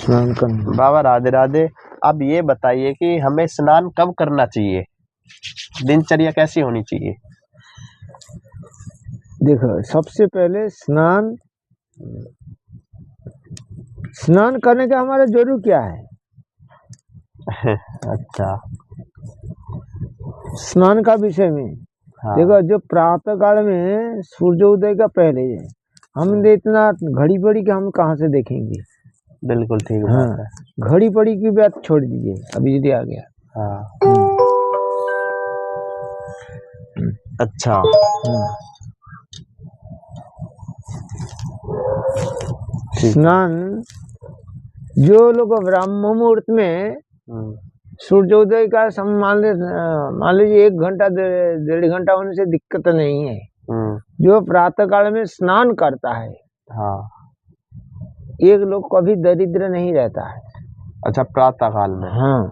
स्नान करना। बाबा राधे राधे। अब ये बताइए कि हमें स्नान कब करना चाहिए, दिनचर्या कैसी होनी चाहिए? देखो, सबसे पहले स्नान करने का हमारा जरूर क्या है? अच्छा। स्नान का विषय में हाँ। देखो, जो प्रातः काल में सूर्योदय का पहले है, हम इतना घड़ी पड़ी कि हम कहाँ से देखेंगे? बिल्कुल ठीक हाँ, बात है। घड़ी पड़ी की बात छोड़ दीजिए, अभी बिजली आ गया। हाँ। अच्छा। स्नान जो लोग ब्राह्म मुहूर्त में सूर्योदय का मान लीजिए 1 घंटा 1.5 घंटा होने से दिक्कत नहीं है। जो प्रातः काल में स्नान करता है, हाँ, एक लोग कभी दरिद्र नहीं रहता है। अच्छा, प्रातः काल में? हाँ,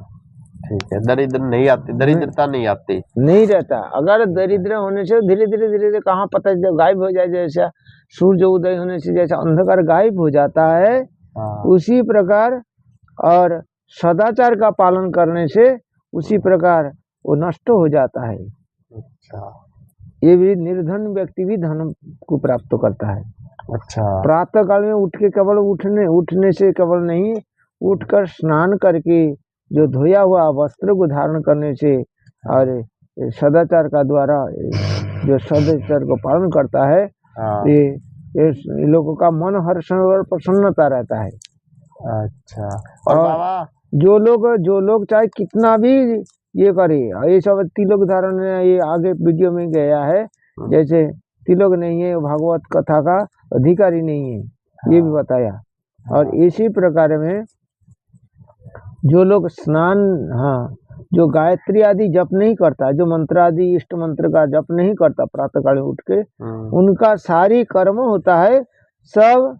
ठीक है। दरिद्र नहीं आती, दरिद्रता नहीं आती, नहीं रहता। अगर दरिद्र होने से धीरे धीरे कहाँ पता गायब हो जाए, जैसा सूर्य उदय होने से जैसा अंधकार गायब हो जाता है, उसी प्रकार और सदाचार का पालन करने से उसी प्रकार वो नष्ट हो जाता है। अच्छा। ये भी निर्धन व्यक्ति भी धन को प्राप्त करता है। अच्छा। प्रातः काल में उठ के केवल उठने से केवल नहीं, उठकर स्नान करके जो धोया हुआ वस्त्र को धारण करने से और सदाचार का द्वारा जो सदाचार को पालन करता है, ये लोगों का मन हर्ष और प्रसन्नता रहता है। अच्छा। और बाबा जो लोग चाहे कितना भी ये करे, ये सब तिलक धारण ये आगे वीडियो में गया है, जैसे तिलक नहीं है भागवत कथा का अधिकारी नहीं है, ये भी बताया। और इसी प्रकार में जो लोग स्नान, जो गायत्री आदि जप नहीं करता, जो मंत्र आदि इष्ट मंत्र का जप नहीं करता प्रातः काल उठ के, उनका सारी कर्म होता है सब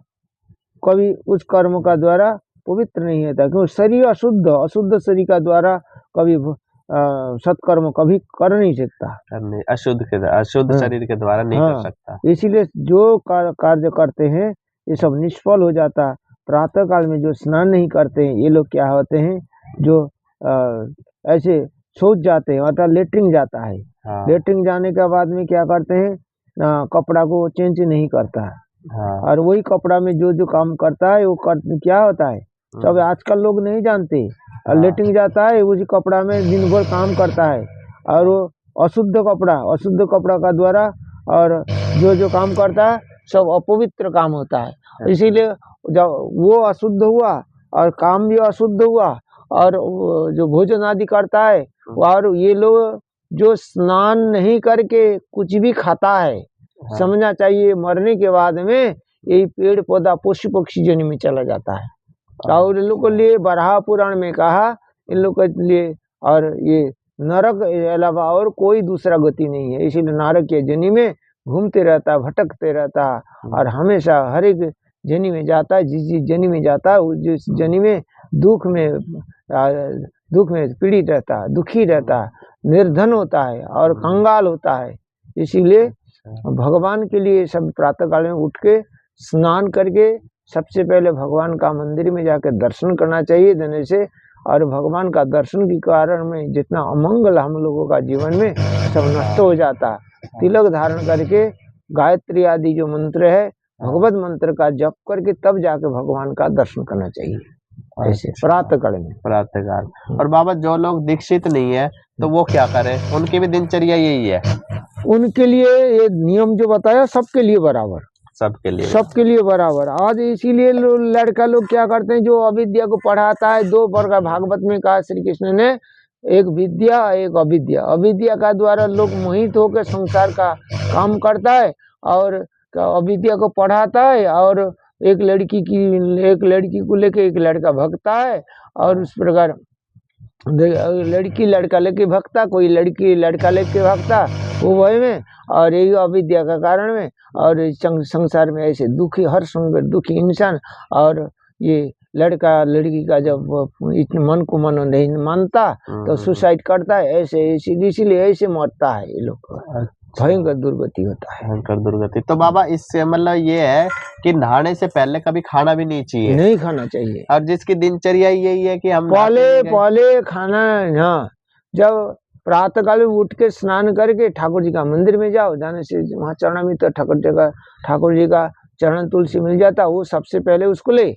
कभी उस कर्म का द्वारा पवित्र नहीं होता, क्योंकि शरीर अशुद्ध शरीर का द्वारा कभी सत्कर्म कभी कर नहीं सकता, अशुद्ध शरीर के द्वारा नहीं कर सकता। इसीलिए जो कार्य करते हैं ये सब निष्फल हो जाता। प्रातः काल में जो स्नान नहीं करते हैं, ये लोग क्या होते हैं, जो ऐसे सोच जाते हैं, अर्थात लेटरिन जाता है। लेटरिन जाने के बाद में क्या करते हैं, कपड़ा को चेंज नहीं करता, और वही कपड़ा में जो काम करता है वो क्या होता है, सब आजकल लोग नहीं जानते। लेटरिन जाता है, उसी कपड़ा में दिन भर काम करता है, और वो अशुद्ध कपड़ा का द्वारा और जो काम करता है सब अपवित्र काम होता है। इसीलिए जब वो अशुद्ध हुआ और काम भी अशुद्ध हुआ, और जो भोजन आदि करता है, और ये लोग जो स्नान नहीं करके कुछ भी खाता है, समझना चाहिए मरने के बाद में यही पेड़ पौधा पशु पक्षी जन्म में चला जाता है। और इन लोग के लिए बराह पुराण में कहा, इन लोग के लिए और ये नरक अलावा और कोई दूसरा गति नहीं है। इसीलिए नरक के जनी में घूमते रहता, भटकते रहता, और हमेशा हर एक जनी में जाता है। जिस जनी में जाता है, जिस जनी में दुख में पीड़ित रहता है, दुखी रहता है, निर्धन होता है और कंगाल होता है। इसीलिए भगवान के लिए सब प्रातः काल में उठ के स्नान करके सबसे पहले भगवान का मंदिर में जाकर दर्शन करना चाहिए देने से, और भगवान का दर्शन के कारण में जितना अमंगल हम लोगों का जीवन में सब नष्ट हो जाता। तिलक धारण करके गायत्री आदि जो मंत्र है, भगवत मंत्र का जप करके तब जाके भगवान का दर्शन करना चाहिए, ऐसे प्रातः काल में। प्रातः काल। और बाबा जो लोग दीक्षित नहीं है तो वो क्या करें, उनकी भी दिनचर्या यही है? उनके लिए ये नियम जो बताया सबके लिए बराबर, सबके लिए बराबर। आज इसीलिए लड़का लोग क्या करते हैं, जो अविद्या को पढ़ाता है, 2 प्रकार भागवत में कहा श्री कृष्ण ने, एक विद्या एक अविद्या। अविद्या का द्वारा लोग मोहित होकर संसार का काम करता है, और अविद्या को पढ़ाता है, और एक लड़की को लेके एक लड़का भगता है, और उस प्रकार लड़की लड़का लेके भगता, कोई लड़की लड़का लेके भगता, वो वही में, और यही अविद्या का कारण में, और संसार में ऐसे दुखी, हर समय दुखी इंसान। और ये लड़का लड़की का जब इतने मन को मन नहीं मानता तो सुसाइड करता है, ऐसे इसीलिए ऐसे मरता है ये लोग। भयंकर दुर्गति होता है। भयंकर दुर्गति। तो बाबा इससे मतलब ये है कि नहाने से पहले कभी खाना भी नहीं चाहिए, नहीं खाना चाहिए। और जिसकी दिनचर्या यही है कि हम पहले खाना, हाँ, जब प्रातः काल में उठ के स्नान करके ठाकुर जी का मंदिर में जाओ, जाने से वहाँ चरणामृत तो ठाकुर जी का चरण तुलसी मिल जाता, वो सबसे पहले उसको ले।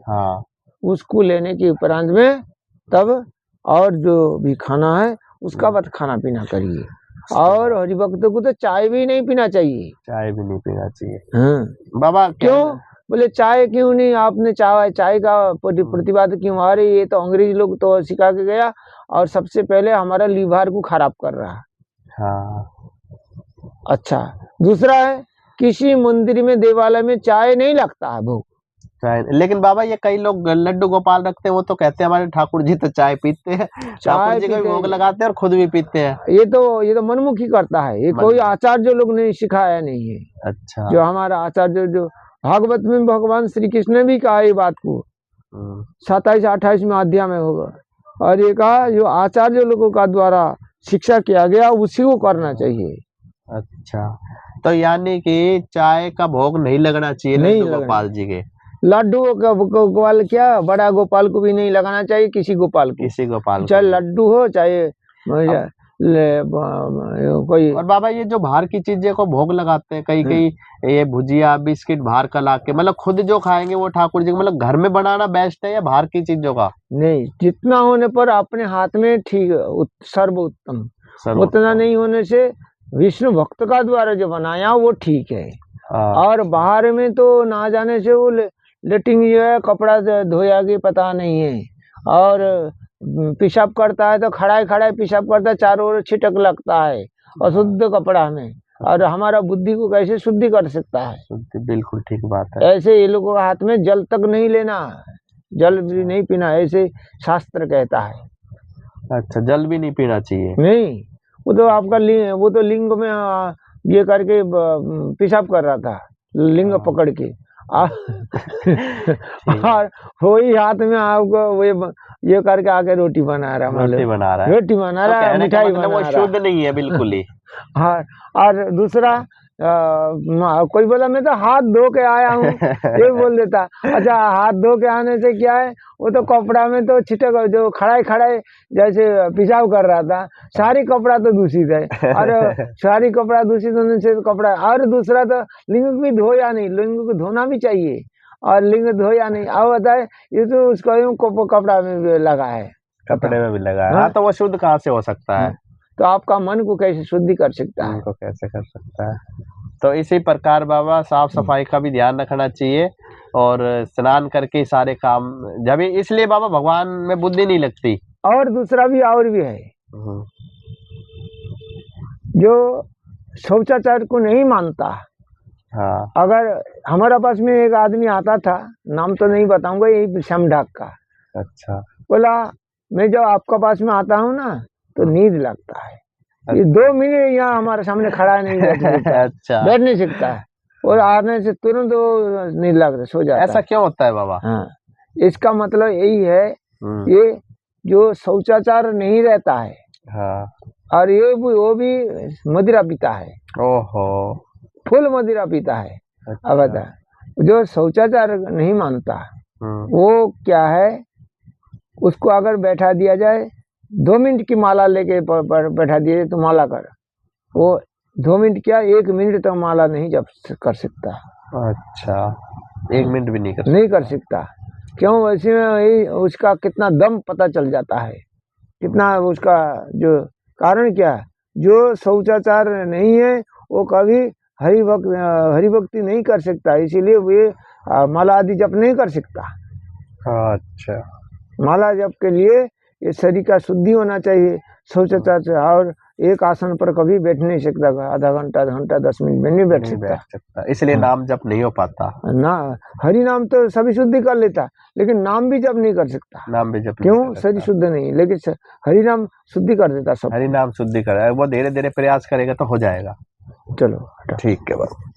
हाँ, उसको लेने के उपरांत में तब और जो भी खाना है उसका बाद खाना पीना करिए। और हरिभक्तों को तो चाय भी नहीं पीना चाहिए। चाय भी नहीं पीना चाहिए। हाँ बाबा क्यों? बोले चाय क्यों नहीं, आपने चाय का प्रतिवाद क्यों? अरे ये तो अंग्रेज लोग तो सिखा के गया, और सबसे पहले हमारा लीवर को खराब कर रहा है। हाँ। अच्छा, दूसरा है किसी मंदिर में देवालय में चाय नहीं लगता है भोग। लेकिन बाबा ये कई लोग लड्डू गोपाल रखते हैं, वो तो कहते हैं हमारे ठाकुर जी तो चाय पीते हैं, ठाकुर जी को भी भोग लगाते हैं और खुद भी पीते हैं। ये तो मनमुखी करता है, ये कोई आचार्य लोग नहीं सिखाया नहीं है। अच्छा। जो हमारा आचार्य, जो भागवत में भगवान श्री कृष्ण ने भी कहा ये बात को, 27-28 अध्याय में होगा, और ये कहा जो आचार्य लोगों का द्वारा शिक्षा किया गया उसी को करना चाहिए। अच्छा, तो यानी कि चाय का भोग नहीं लगना चाहिए लड्डू गोपाल जी के। लड्डू गोपाल क्या, बड़ा गोपाल को भी नहीं लगाना चाहिए, किसी गोपाल को, चाहे लड्डू हो चाहे कोई। और बाबा ये जो बाहर की चीजें को भोग लगाते हैं, कई ये भुजिया बिस्किट बाहर का लाके, मतलब खुद जो खाएंगे वो ठाकुर जी, मतलब घर में बनाना बेस्ट है या बाहर की चीजों का? नहीं, जितना होने पर अपने हाथ में ठीक, सर्वोत्तम। उतना नहीं होने से विष्णु भक्त का द्वारा जो बनाया वो ठीक है। और बाहर में तो ना जाने से वो लेटिंग जो है कपड़ा धोया के पता नहीं है, और पेशाब करता है तो खड़ा पेशाब करता है, चारों ओर छिटक लगता है अशुद्ध कपड़ा में, और हमारा बुद्धि को कैसे शुद्धि कर सकता है? बिल्कुल ठीक बात है। ऐसे ये लोगों के हाथ में जल तक नहीं लेना, जल भी नहीं पीना, ऐसे शास्त्र कहता है। अच्छा, जल भी नहीं पीना चाहिए? नहीं, वो तो आपका वो तो लिंग में ये करके पेशाब कर रहा था, लिंग पकड़ के। और वही हाथ में आपको ये करके आके रोटी बना रहा है, रोटी बना रहा है, मिठाई बना रहा है, वो शुद्ध नहीं है बिल्कुल ही। हाँ, और दूसरा कोई बोला मैं तो हाथ धो के आया हूँ, ये बोल देता। अच्छा, हाथ धो के आने से क्या है, वो तो कपड़ा में तो छिटक, जो खड़ा जैसे पेशाब कर रहा था, सारी कपड़ा तो दूषित है, और सारी कपड़ा दूषित होने से कपड़ा, और दूसरा तो लिंग भी धोया नहीं, लिंग को धोना भी चाहिए, और लिंग धोया नहीं, अब बताए ये तो उसको कपड़ा में भी लगा है, कपड़े में भी लगा है। हाँ, तो वो शुद्ध कहाँ से हो सकता है? तो आपका मन को कैसे शुद्धि कर सकता है? उनको कैसे कर सकता है? तो इसी प्रकार बाबा साफ सफाई का भी ध्यान रखना चाहिए, और स्नान करके सारे काम, जब इसलिए बाबा भगवान में बुद्धि नहीं लगती। और दूसरा भी और भी है, जो शौचाचार को नहीं मानता। हाँ, अगर हमारा पास में एक आदमी आता था, नाम तो नहीं बताऊंगा, यही श्यामढाक का। अच्छा, बोला मैं जब आपका पास में आता हूँ ना तो नींद लगता है, ये 2 मिनट यहाँ हमारे सामने खड़ा नहीं बैठ अच्छा, बैठ नहीं सकता है, और आने से तुरंत वो नींद लगता है, सो जाता है। ऐसा क्यों होता है बाबा? हाँ, इसका मतलब यही है, ये जो शौचाचार नहीं रहता है। हाँ, और ये वो भी मदिरा पीता है। ओहो, फुल मदिरा पीता है। अच्छा। अब बता, जो शौचाचार नहीं मानता वो क्या है, उसको अगर बैठा दिया जाए, 2 मिनट की माला लेके बैठा दिए तो माला कर, वो 2 मिनट क्या 1 मिनट तक माला नहीं जप कर सकता। अच्छा, 1 मिनट भी नहीं कर सकता। क्यों? वैसे में उसका कितना दम पता चल जाता है, कितना उसका जो कारण क्या है, जो शौचाचार नहीं है वो कभी हरिभक्ति नहीं कर सकता, इसीलिए वे माला आदि जप नहीं कर सकता। अच्छा, माला जप के लिए ये शरीर का शुद्धि होना चाहिए, शौचाचार से, और एक आसन पर कभी बैठ नहीं सकता, आधा घंटा 10 मिनट में नहीं बैठ सकता, इसलिए नाम जप नहीं हो पाता ना। हरि नाम तो सभी शुद्धि कर लेता, लेकिन नाम भी जप नहीं कर सकता। नाम भी जप क्यों? शरीर शुद्ध नहीं, लेकिन हरि नाम शुद्धि कर देता सब। हरि नाम शुद्धि कर, वो धीरे धीरे प्रयास करेगा तो हो जाएगा। चलो ठीक है बाबा।